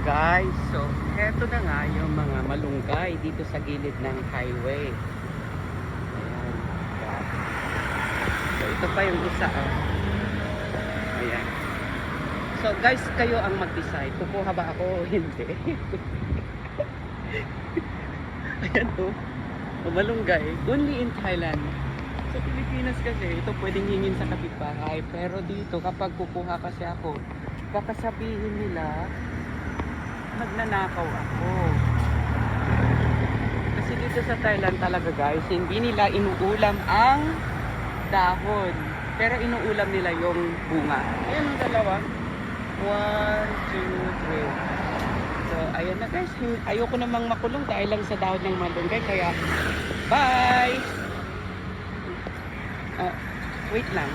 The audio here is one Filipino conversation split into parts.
Guys, so eto na nga yung mga malunggay dito sa gilid ng highway. Ayan. So ito pa yung isa. Ayan. So guys, kayo ang mag-decide. Kukuha ba ako o hindi? Ayan o. Malunggay. Only in Thailand. Sa Pilipinas kasi, ito pwedeng hingin sa kapitbahay. Pero dito, kapag kukuha kasi ako, baka sabihin nila, magnanakaw ako. Kasi dito sa Thailand talaga guys, hindi nila inuulam ang dahon. Pero inuulam nila yung bunga. Ayan ang dalawa. 1, 2, 3. So, ayan na guys. Ayoko namang makulong dahil lang sa dahon ng malunggay. Kaya, bye! Wait lang.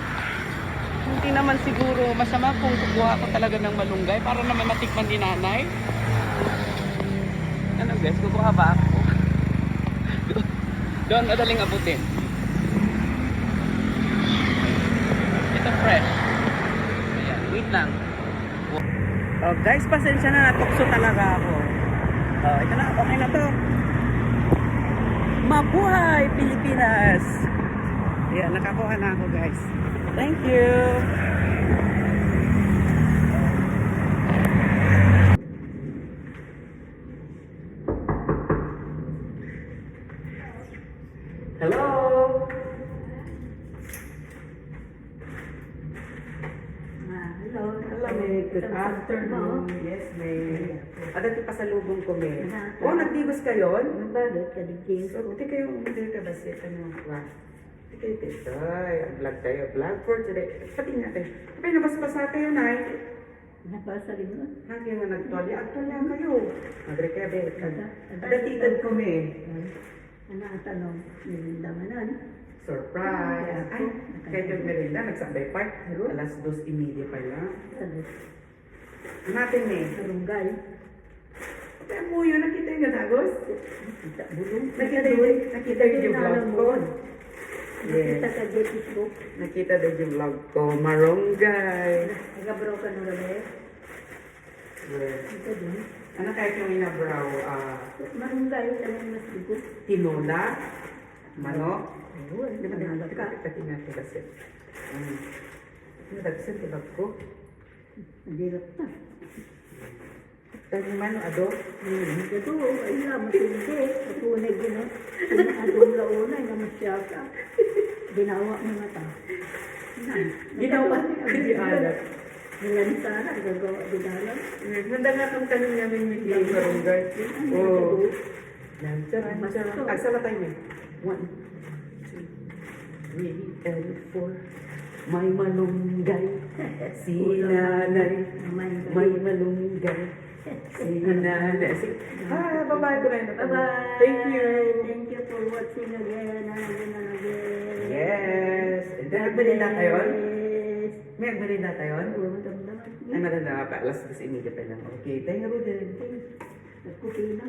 Hindi naman siguro masama kung kukuha ko talaga ng malunggay para naman matikman ni nanay. Ano guys, kukuha ba ako? Doon madaling abutin. Ito fresh. Ayan, wait lang. Oh guys, pasensya na, natukso talaga ako. Oh, ito na, okay na to. Mabuhay Pilipinas! Ayan, nakakuha na ako guys. Thank you! Hello! Hello. Hello, May. Good afternoon. Yes, May. Dati pasalubong ko, May. Oh, nagdigos kayo? Bakit? Kaligin. So, hindi kayo umili ka ba siya? Ano? Hindi kayo titoy. Vlog tayo. Vlog for today. Pati natin. Kapag nabasbasa kayo, Nay. Napasa rin mo? Hanggang nga nagtolya. Agtolya kayo. Magrekebe. Adatitad ko, May. Ano ang tanong? Nilindanganan? Surprise! Ay, kayo merinda. Nagsabay part. Alas 2:30 pa lang. Sagot. Natin, May. Sarunggay. Kaya mo yun, nakita yung natagos? Kita bulong. Nakita yung vlog ko. Nakita ka dyan Facebook. Nakita din yung vlog ko. Marunggay. Nagabro ka nung gabi. Yes. Ito din. Ano kahit yung inabraw? Marunggay. Tanong mas bigo. Tinola? Manok? Ayun. Nanala ka. Pati natin kasi. Nagdagisan tibag ko. Nadirap na. Tani man, ado? Ito. Ay na. Matindi. Patunay din. Adong launay na masyaka. Ginawa mo nga ta. Ginawa. Hindi alat. Nilansara. Gagawa din alam. Nanda nga kang tanong namin yung marunggay. Oo. Lansara. Agsama tayo niya. 1, 2, 3, and 4. May malunggay. Si nanay. May malunggay. Si nanay. Bye-bye ko na yun. Bye-bye. Thank you. Thank you for watching again and again. Yes. And then, nagbalita tayo? Yes. May nagbalita tayo? Oo, madamdaman. Ay, madanda pa. Alas 2:30 pa lang. Okay, tayo nga po din. Nagkupi na.